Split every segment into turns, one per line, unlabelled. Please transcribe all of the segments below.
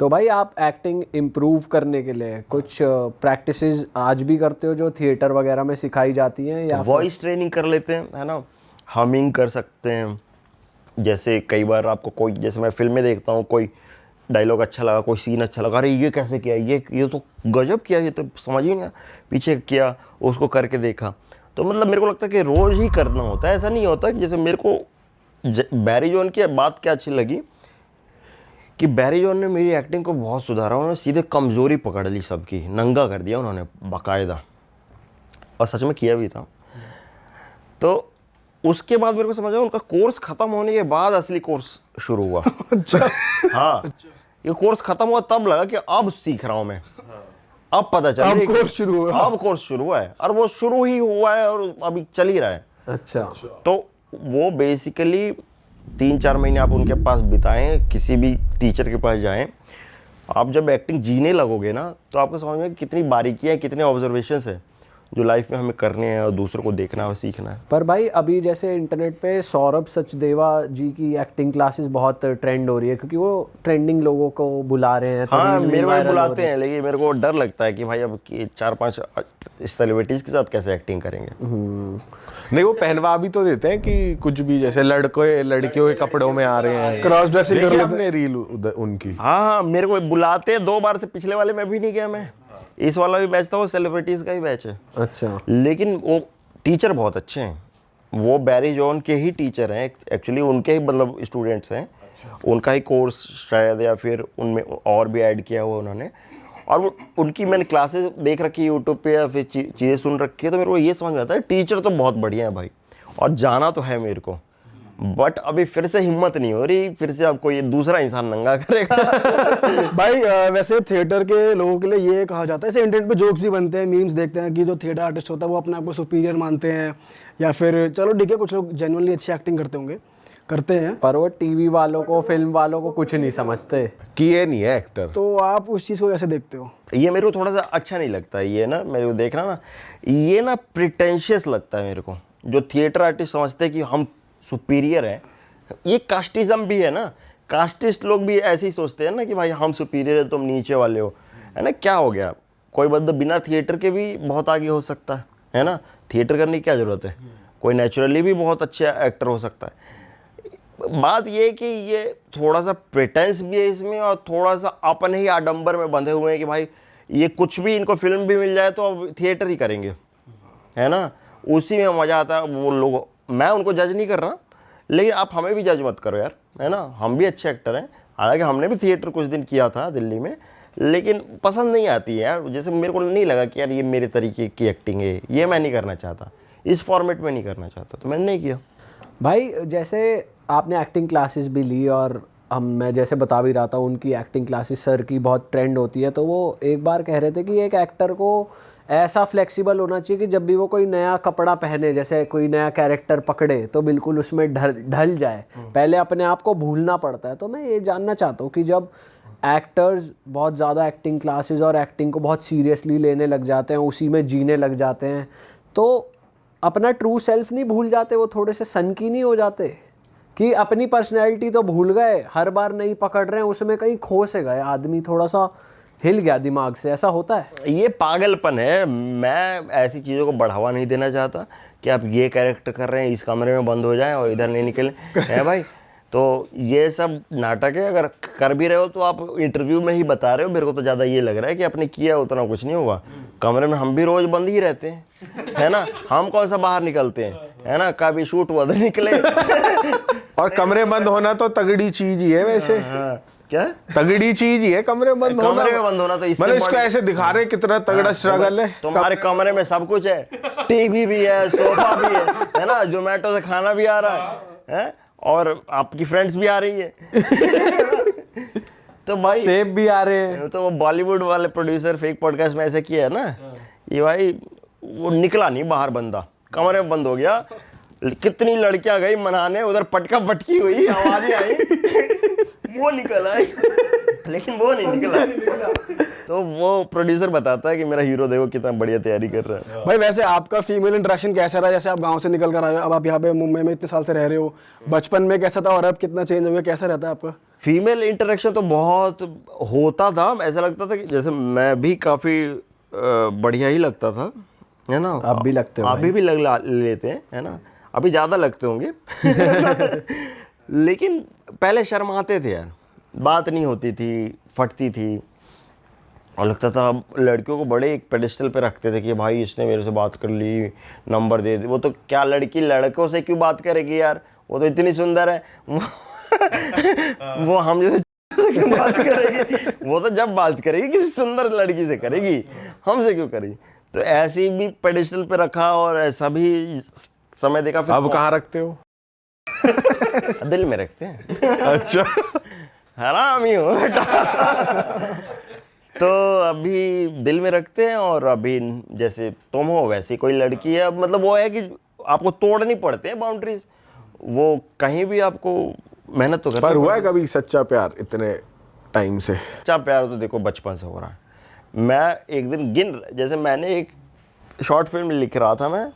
तो भाई आप एक्टिंग इम्प्रूव करने के लिए कुछ प्रैक्टिसेस आज भी करते हो जो थिएटर वगैरह में सिखाई जाती हैं, या
वॉइस ट्रेनिंग कर लेते हैं, है ना, हमिंग कर सकते हैं। जैसे कई बार आपको कोई, जैसे मैं फिल्में देखता हूँ, कोई डायलॉग अच्छा लगा, कोई सीन अच्छा लगा, अरे ये कैसे किया, ये तो गजब किया, ये तो समझ ही नहीं पीछे किया, उसको करके देखा। तो मतलब मेरे को लगता है कि रोज़ ही करना होता है, ऐसा नहीं होता कि जैसे मेरे को बैरी जॉन की बात क्या अच्छी लगी कि बैरी जॉन ने मेरी एक्टिंग को बहुत सुधारा। उन्होंने सीधे कमज़ोरी पकड़ ली सबकी, नंगा कर दिया उन्होंने बाकायदा, और सच में किया भी था। तो उसके बाद मेरे को समझ आया उनका कोर्स ख़त्म होने के बाद असली कोर्स शुरू हुआ।
अच्छा।
हाँ, ये कोर्स ख़त्म हुआ तब लगा कि अब सीख रहा हूँ मैं, अब पता चला
अब कोर्स शुरू हुआ,
अब कोर्स शुरू हुआ है, और वो शुरू ही हुआ है और अभी चल ही रहा है।
अच्छा।
तो वो बेसिकली 3-4 महीने आप उनके पास बिताएं, किसी भी टीचर के पास जाएं, आप जब एक्टिंग जीने लगोगे ना तो आपको समझ में कितनी बारीकियाँ, कितने ऑब्जर्वेशंस है जो लाइफ में हमें करने हैं और दूसरों को देखना और सीखना है।
पर भाई अभी जैसे इंटरनेट पे सौरभ सचदेवा जी की एक्टिंग क्लासेस बहुत ट्रेंड हो रही है, क्योंकि वो ट्रेंडिंग लोगों को बुला रहे हैं।
हाँ, मेरे को बुलाते हैं, लेकिन मेरे को डर लगता है कि भाई अब 4-5 सेलिब्रिटीज़ के साथ कैसे एक्टिंग करेंगे।
नहीं, वो पहनवा भी तो देते हैं कि कुछ भी, जैसे लड़कियों के कपड़ों में आ रहे हैं,
क्रॉस ड्रेसिंग कर लेते
अपने रील उनकी।
हाँ, मेरे को बुलाते हैं 2 बार से, पिछले वाले में भी नहीं गया मैं, इस वाला भी बैच था, वो सेलिब्रिटीज़ का ही बैच है।
अच्छा।
लेकिन वो टीचर बहुत अच्छे हैं, वो बैरी जॉन के ही टीचर हैं एक्चुअली, उनके ही मतलब स्टूडेंट्स हैं। उनका ही कोर्स शायद, या फिर उनमें और भी ऐड किया हुआ उन्होंने, और वो उनकी मैंने क्लासेस देख रखी है यूट्यूब पे, या फिर चीज़ें सुन रखी है। तो मेरे को ये समझ में आता है टीचर तो बहुत बढ़िया है भाई, और जाना तो है मेरे को, बट अभी फिर से हिम्मत नहीं हो रही, फिर से आपको ये दूसरा इंसान नंगा करेगा।
भाई वैसे थिएटर के लोगों के लिए ये कहा जाता है, ऐसे इंटरनेट पे जोक्स भी बनते हैं, मीम्स देखते हैं कि जो थिएटर आर्टिस्ट होता है वो अपने आप को सुपीरियर मानते हैं, या फिर चलो ठीक है कुछ लोग जेन्युइनली अच्छी एक्टिंग करते हैं,
पर वो टीवी वालों को, फिल्म वालों को कुछ नहीं समझते
कि ये नहीं है एक्टर।
तो आप उस चीज़ को कैसे देखते हो?
ये मेरे को थोड़ा सा अच्छा नहीं लगता है, ये ना मेरे को देखना ना, ये ना प्रिटेंशियस लगता है मेरे को। जो थिएटर आर्टिस्ट समझते हैं कि हम सुपीरियर हैं, ये कास्टिज्म भी है ना, कास्टिस्ट लोग भी ऐसे ही सोचते हैं ना कि भाई हम सुपीरियर है, तुम नीचे वाले हो, है ना। क्या हो गया, कोई बंदा बिना थिएटर के भी बहुत आगे हो सकता है ना, थिएटर करने की क्या ज़रूरत है, कोई नेचुरली भी बहुत अच्छा एक्टर हो सकता है। बात ये कि ये थोड़ा सा प्रिटेंस भी है इसमें, और थोड़ा सा अपने ही आडंबर में बंधे हुए हैं कि भाई ये कुछ भी, इनको फिल्म भी मिल जाए तो अब थिएटर ही करेंगे, है ना, उसी में मज़ा आता है। वो लोग, मैं उनको जज नहीं कर रहा, लेकिन आप हमें भी जज मत करो यार, है ना, हम भी अच्छे एक्टर हैं। हालांकि हमने भी थिएटर कुछ दिन किया था दिल्ली में, लेकिन पसंद नहीं आती है यार। जैसे मेरे को नहीं लगा कि यार ये मेरे तरीके की एक्टिंग है, ये मैं नहीं करना चाहता, इस फॉर्मेट में नहीं करना चाहता, तो मैंने नहीं किया।
भाई जैसे आपने एक्टिंग क्लासेस भी ली, और मैं जैसे बता भी रहा था उनकी एक्टिंग क्लासेस सर की बहुत ट्रेंड होती है, तो वो एक बार कह रहे थे कि एक एक्टर को ऐसा फ्लेक्सिबल होना चाहिए कि जब भी वो कोई नया कपड़ा पहने, जैसे कोई नया कैरेक्टर पकड़े, तो बिल्कुल उसमें ढल जाए, पहले अपने आप को भूलना पड़ता है। तो मैं ये जानना चाहता हूँ कि जब एक्टर्स बहुत ज़्यादा एक्टिंग क्लासेस और एक्टिंग को बहुत सीरियसली लेने लग जाते हैं, उसी में जीने लग जाते हैं, तो अपना ट्रू सेल्फ नहीं भूल जाते, वो थोड़े से सनकी नहीं हो जाते कि अपनी पर्सनैलिटी तो भूल गए, हर बार नहीं पकड़ रहे हैं, उसमें कहीं खो से गए, आदमी थोड़ा सा हिल गया दिमाग से, ऐसा होता है?
ये पागलपन है। मैं ऐसी चीज़ों को बढ़ावा नहीं देना चाहता कि आप ये कैरेक्टर कर रहे हैं, इस कमरे में बंद हो जाएं और इधर नहीं निकलें, है भाई। तो ये सब नाटक है। अगर कर भी रहे हो तो आप इंटरव्यू में ही बता रहे हो। मेरे को तो ज़्यादा ये लग रहा है कि आपने किया उतना कुछ नहीं होगा। कमरे में हम भी रोज़ बंद ही रहते हैं, है ना, हम कौन सा बाहर निकलते हैं, है ना, कभी शूट हुआ तो निकले।
और कमरे बंद होना तो तगड़ी चीज ही है वैसे।
क्या
तगड़ी चीज ही है कमरे बंद होना।
कमरे में बंद होना तो इससे
मतलब इसको ऐसे दिखा रहे कितना तगड़ा स्ट्रगल है।
तुम्हारे कमरे में सब कुछ है, टीवी भी है, सोफा भी है ना, जोमेटो से खाना भी आ रहा है और आपकी फ्रेंड्स भी आ रही है। तो भाई
सेब भी आ रहे हैं।
तो वो बॉलीवुड वाले प्रोड्यूसर फेक पॉडकास्ट में ऐसे किया है ना, ये भाई वो निकला नहीं बाहर, बंदा कमरे में बंद हो गया। कितनी लड़कियां गई मनाने, उधर पटका पटकी हुई, आवाजें आई, वो निकल आई, लेकिन वो नहीं निकला। तो वो प्रोड्यूसर बताता है कि मेरा हीरो देखो कितना बढ़िया तैयारी कर रहा है।
भाई वैसे आपका फीमेल इंटरेक्शन कैसा रहा? जैसे आप गांव से निकल कर आए हो, अब आप यहाँ पे मुंबई में इतने साल से रह रहे हो, बचपन में कैसा था और अब कितना चेंज हो गया, कैसा रहता है आपका?
फीमेल इंटरेक्शन तो बहुत होता था, ऐसा लगता था कि जैसे मैं भी काफ़ी बढ़िया ही लगता था, है ना।
आप भी लगते हो
अभी भी लेते हैं, है ना, अभी ज़्यादा लगते होंगे। लेकिन पहले शर्माते थे यार, बात नहीं होती थी, फटती थी, और लगता था लड़कियों को बड़े एक पेडिस्टल पे रखते थे कि भाई इसने मेरे से बात कर ली, नंबर दे दे। वो तो क्या लड़की लड़कों से क्यों बात करेगी यार, वो तो इतनी सुंदर है। वो हम जैसे क्यों बात करेगी, वो तो जब बात करेगी किसी सुंदर लड़की से करेगी, हमसे क्यों करेगी। तो ऐसी भी पेडिस्टल पे रखा और ऐसा भी समय देखा। फिर
अब कहाँ रखते हो?
दिल में रखते हैं।
अच्छा।
हरामी हो बेटा। तो अभी दिल में रखते हैं, और अभी जैसे तुम हो वैसी कोई लड़की है, मतलब वो है कि आपको तोड़नी पड़ते हैं बाउंड्रीज, वो कहीं भी आपको मेहनत तो करनी।
पर हुआ है कभी सच्चा प्यार इतने टाइम से?
सच्चा प्यार तो देखो बचपन से हो रहा है। मैं एक दिन जैसे मैंने एक शॉर्ट फिल्म लिख रहा था मैं,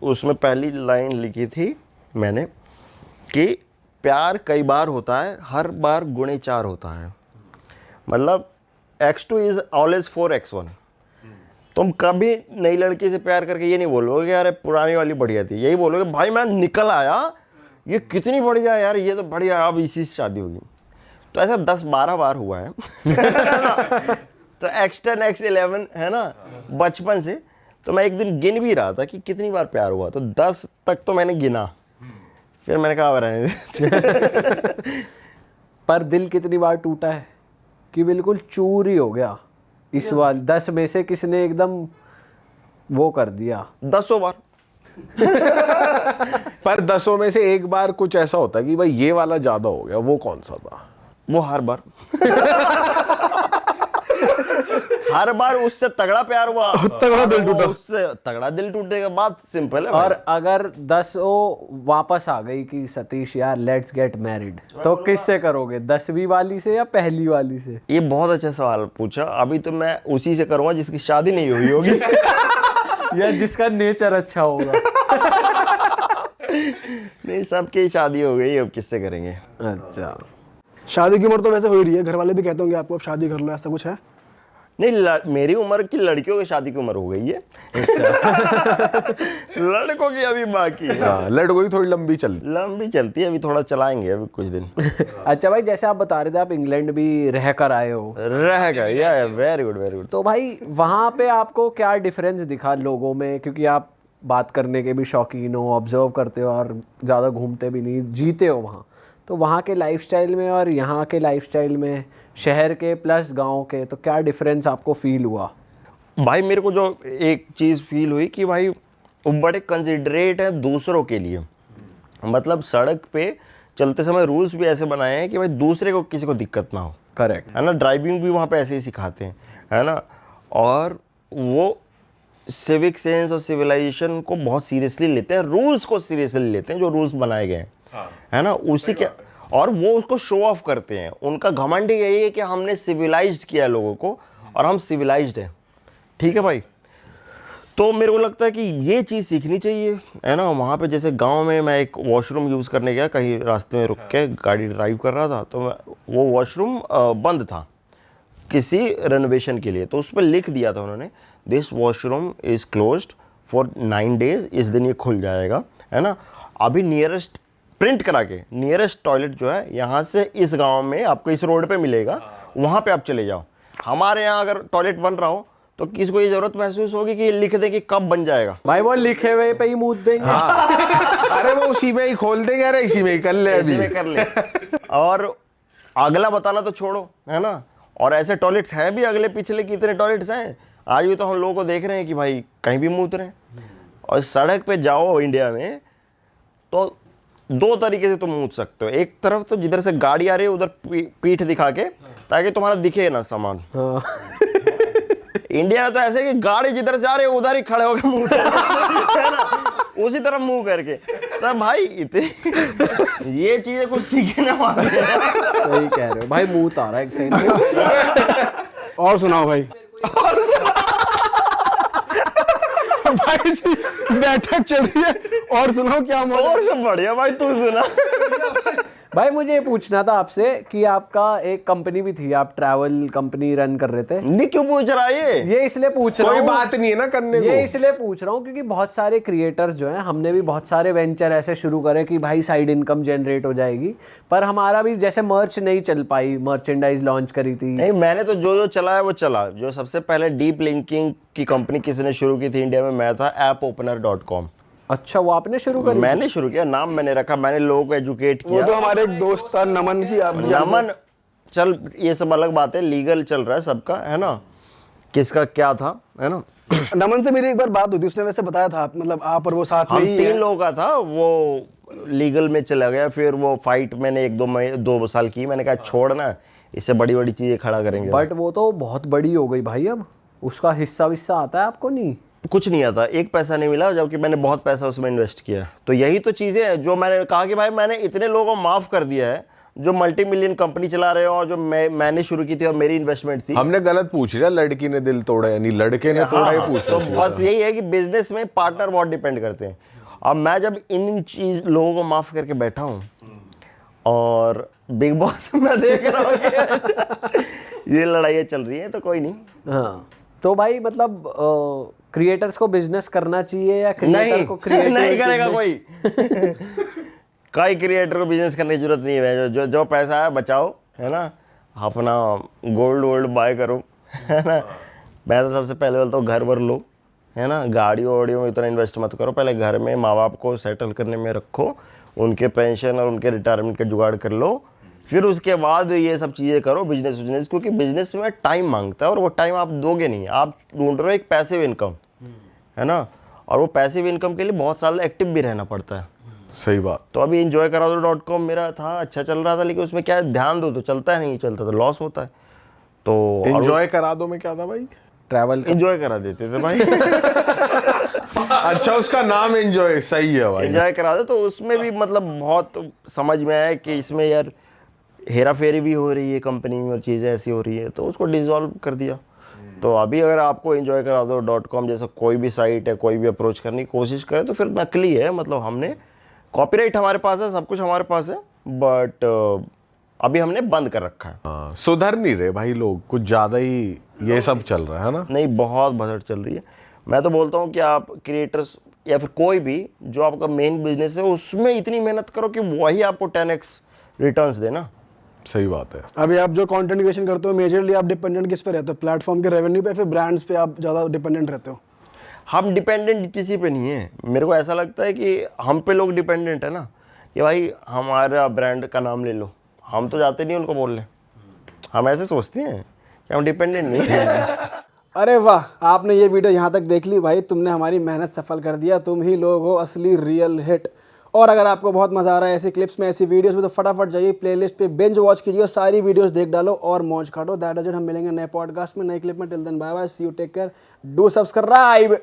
उसमें पहली लाइन लिखी थी मैंने कि प्यार कई बार होता है, हर बार गुणे 4 होता है। मतलब x2 इज ऑलवेज 4x1। तुम कभी नई लड़की से प्यार करके ये नहीं बोलोगे यार पुरानी वाली बढ़िया थी, यही बोलोगे भाई मैं निकल आया, ये कितनी बढ़िया यार, ये तो बढ़िया, अब इसी से शादी होगी। तो ऐसा 10-12 बार हुआ है। तो x10 x11 है ना, बचपन से। तो मैं एक दिन गिन भी रहा था कि कितनी बार प्यार हुआ, तो 10 तक तो मैंने गिना, फिर मैंने कहा रहने दे।
पर दिल कितनी बार टूटा है कि बिल्कुल चूर ही हो गया इस वाले 10 में से, किसने एकदम वो कर दिया?
10 बार।
पर 10 में से एक बार कुछ ऐसा होता है कि भाई ये वाला ज्यादा हो गया, वो कौन सा था?
वो हर बार। हर बार उससे तगड़ा प्यार हुआ,
तगड़ा दिल टूटा,
उससे तगड़ा दिल टूटेगा, बात सिंपल है।
और अगर 10 वापस आ गई कि सतीश यार लेट्स गेट मैरिड, तो किससे करोगे? 10वीं वाली से या पहली वाली से?
ये बहुत अच्छा सवाल पूछा। अभी तो मैं उसी से करूंगा जिसकी शादी नहीं हुई होगी।
या जिसका नेचर अच्छा होगा।
नहीं, सबकी शादी हो गई, अब किससे करेंगे।
अच्छा,
शादी की उम्र तो वैसे हो ही रही है, घर वाले भी कहते होंगे आपको अब शादी कर लो, ऐसा कुछ है?
नहीं, मेरी उम्र की लड़कियों की शादी की उम्र हो गई है। लड़कों की अभी बाकी है।
हाँ, लड़कों की थोड़ी लंबी
चलती है, अभी थोड़ा चलाएंगे अभी कुछ दिन।
अच्छा भाई, जैसे आप बता रहे थे आप इंग्लैंड भी रह कर आए हो,
या वेरी गुड वेरी गुड।
तो भाई वहाँ पे आपको क्या डिफरेंस दिखा लोगों में? क्योंकि आप बात करने के भी शौकीन हो, ऑब्जर्व करते हो और ज़्यादा घूमते भी नहीं, जीते हो वहाँ, तो वहाँ के लाइफस्टाइल में और यहाँ के लाइफस्टाइल में, शहर के प्लस गांव के, तो क्या डिफरेंस आपको फील हुआ?
भाई मेरे को जो एक चीज़ फील हुई कि भाई वो बड़े कंसिडरेट है दूसरों के लिए। मतलब सड़क पे चलते समय रूल्स भी ऐसे बनाए हैं कि भाई दूसरे को किसी को दिक्कत ना हो।
करेक्ट
है ना, ड्राइविंग भी वहाँ पे ऐसे ही सिखाते हैं, है ना। और वो सिविक सेंस और सिविलाइजेशन को बहुत सीरियसली लेते हैं, रूल्स को सीरियसली लेते हैं जो रूल्स बनाए गए हैं, है ना, उसी के। और वो उसको शो ऑफ करते हैं। उनका घमंड यही है कि हमने सिविलाइज्ड किया लोगों को और हम सिविलाइज्ड हैं। ठीक है भाई, तो मेरे को लगता है कि ये चीज़ सीखनी चाहिए, है ना। वहाँ पे जैसे गांव में मैं एक वॉशरूम यूज़ करने गया, कहीं रास्ते में रुक के गाड़ी ड्राइव कर रहा था, तो वो वॉशरूम बंद था किसी रेनोवेशन के लिए। तो उस पर लिख दिया था उन्होंने, this washroom is closed for 9 days, इस दिन ये खुल जाएगा, है ना। अभी नियरेस्ट प्रिंट करा के नियरेस्ट टॉयलेट जो है यहाँ से इस गांव में आपको इस रोड पे मिलेगा, वहाँ पे आप चले जाओ। हमारे यहाँ अगर टॉयलेट बन रहा हो तो किसको ये जरूरत महसूस होगी कि ये लिख दे कि कब बन जाएगा?
भाई वो लिखे हुए पे ही मूत देंगे।
अरे वो उसी में ही खोल देंगे, अरे इसी में ही कर ले, अभी
इसी में कर ले। और अगला बताना तो छोड़ो, है ना। और ऐसे टॉयलेट्स हैं भी, अगले पिछले कितने टॉयलेट्स हैं। आज भी तो हम लोगों को देख रहे हैं कि भाई कहीं भी मूत रहे हैं। और सड़क पे जाओ इंडिया में तो 2 तरीके से तुम मूत सकते हो। एक तरफ तो जिधर से गाड़ी आ रही है उधर पीठ दिखा के, ताकि तुम्हारा दिखे ना सामान। इंडिया में तो ऐसे कि गाड़ी जिधर से आ रही है उधर ही खड़े होकर मुंह है ना, उसी तरफ मुंह करके। तो भाई इतनी ये चीजें कुछ सीखने वाले हैं।
सही कह रहे हो भाई, मूत आ रहा है एक सेकंड।
और सुनाओ भाई। भाई जी बैठक चल रही है, और सुनाओ क्या मौका।
और सब बढ़िया भाई, तू सुना।
भाई मुझे ये पूछना था आपसे कि आपका एक कंपनी भी थी, आप ट्रैवल कंपनी रन कर रहे थे।
नहीं क्यों पूछ रहा है
ये इसलिए पूछ रहा
कोई
हूँ,
बात नहीं है ना करने को।
ये इसलिए पूछ रहा हूँ क्योंकि बहुत सारे क्रिएटर्स जो हैं, हमने भी बहुत सारे वेंचर ऐसे शुरू करे कि भाई साइड इनकम जनरेट हो जाएगी, पर हमारा भी जैसे मर्च नहीं चल पाई, मर्चेंडाइज लॉन्च करी थी।
नहीं, मैंने तो जो जो चला है वो चला। जो सबसे पहले डीप लिंकिंग की कंपनी किसी ने शुरू की थी इंडिया में, मैं था appopener.com।
अच्छा, वो आपने शुरू करी?
मैंने शुरू किया, नाम मैंने रखा, मैंने लोगों को एजुकेट
वो
किया।
तो हमारे एक दोस्त था नमन की, आप
नमन, चल ये सब अलग बात है, लीगल चल रहा है सबका, है ना, किसका क्या था, है ना।
नमन से मेरी एक बार बात हुई थी, उसने वैसे बताया था मतलब आप और वो साथ में
हम
ही
3
हैं।
लोगों का था, वो लीगल में चला गया, फिर वो फाइट मैंने 1-2 साल की, मैंने कहा छोड़ना, इससे बड़ी बड़ी चीजें खड़ा करेंगे।
बट वो तो बहुत बड़ी हो गई भाई, अब उसका हिस्सा विस्सा आता है आपको? नहीं,
कुछ नहीं आता, 1 पैसा नहीं मिला, जबकि मैंने बहुत पैसा उसमें इन्वेस्ट किया। तो यही तो चीज़ें हैं जो मैंने कहा कि भाई मैंने इतने लोगों को माफ़ कर दिया है जो मल्टी मिलियन कंपनी चला रहे हो, और जो मैंने शुरू की थी और मेरी इन्वेस्टमेंट थी।
हमने गलत पूछ लिया, लड़की ने दिल तोड़ा यानी लड़के ने तोड़ा,
हाँ,
ही
हाँ,
पूछ
तो
लिया।
बस यही है कि बिजनेस में पार्टनर बहुत डिपेंड करते हैं। अब मैं जब इन चीज लोगों को माफ़ करके बैठा हूँ और बिग बॉस में देख रहा हूँ कि ये लड़ाइयाँ चल रही है, तो कोई नहीं।
हाँ, तो भाई मतलब क्रिएटर्स को बिजनेस करना चाहिए या क्रिएटर
नहीं
को क्रिएटर
नहीं करेगा कोई। कोई क्रिएटर को बिजनेस करने की जरूरत नहीं है। जो जो पैसा है बचाओ, है ना, अपना गोल्ड वोल्ड बाय करो, है ना। मैं तो सबसे पहले बोलता हूँ घर वर लो, है ना, गाड़ियों वाड़ियों में इतना इन्वेस्ट मत करो, पहले घर में माँ बाप को सेटल करने में रखो, उनके पेंशन और उनके रिटायरमेंट का जुगाड़ कर लो, फिर उसके बाद ये सब चीज़ें करो बिजनेस, क्योंकि बिजनेस में टाइम मांगता है और वो टाइम आप दोगे नहीं। आप ढूंढ रहे हो एक पैसिव इनकम, है ना, और वो पैसिव इनकम के लिए बहुत साल एक्टिव भी रहना पड़ता है।
सही बात।
तो अभी enjoykaraado.com मेरा था, अच्छा चल रहा था, लेकिन उसमें क्या है, ध्यान दो तो चलता है, नहीं चलता तो लॉस होता है। तो
एंजॉय करा दो में क्या था भाई?
ट्रैवल
एंजॉय करा देते थे भाई।
अच्छा, उसका नाम एंजॉय, सही है भाई।
एंजॉय करा दो, तो उसमें भी मतलब बहुत समझ में आया कि इसमें यार हेरा फेरी भी हो रही है कंपनी में और चीज़ें ऐसी हो रही है, तो उसको डिसॉल्व कर दिया। तो अभी अगर आपको enjoykaraado.com जैसा कोई भी साइट है, कोई भी अप्रोच करने की कोशिश करे तो फिर नकली है। मतलब हमने कॉपीराइट हमारे पास है, सब कुछ हमारे पास है, बट अभी हमने बंद कर रखा है।
हाँ, सुधर नहीं रहे भाई लोग, कुछ ज्यादा ही ये सब चल रहा है ना।
नहीं, बहुत भसड़ चल रही है। मैं तो बोलता हूँ कि आप क्रिएटर्स या फिर कोई भी जो आपका मेन बिजनेस है उसमें इतनी मेहनत करो कि वही आपको 10x रिटर्न्स दे ना।
सही बात है।
अभी आप जो कंटेंट क्रिएशन करते हो मेजरली आप डिपेंडेंट किस पे रहते हो, प्लेटफॉर्म के रेवेन्यू पे, फिर ब्रांड्स पे आप ज़्यादा डिपेंडेंट रहते हो?
हम डिपेंडेंट किसी पे नहीं है। मेरे को ऐसा लगता है कि हम पे लोग डिपेंडेंट है ना, कि भाई हमारा ब्रांड का नाम ले लो, हम तो जाते नहीं उनको बोलने, हम ऐसे सोचते हैं कि हम डिपेंडेंट नहीं है।
अरे वाह, आपने ये वीडियो यहाँ तक देख ली भाई, तुमने हमारी मेहनत सफल कर दिया, तुम ही लोग हो असली रियल हिट। और अगर आपको बहुत मजा आ रहा है ऐसी क्लिप्स में, ऐसी वीडियोस में, तो फटाफट जाइए प्लेलिस्ट पे बिंज वॉच कीजिए और सारी वीडियोस देख डालो और मौज काटो। That is it. हम मिलेंगे नए पॉडकास्ट में, नए क्लिप में। Till then bye bye, see you, take care, do subscribe.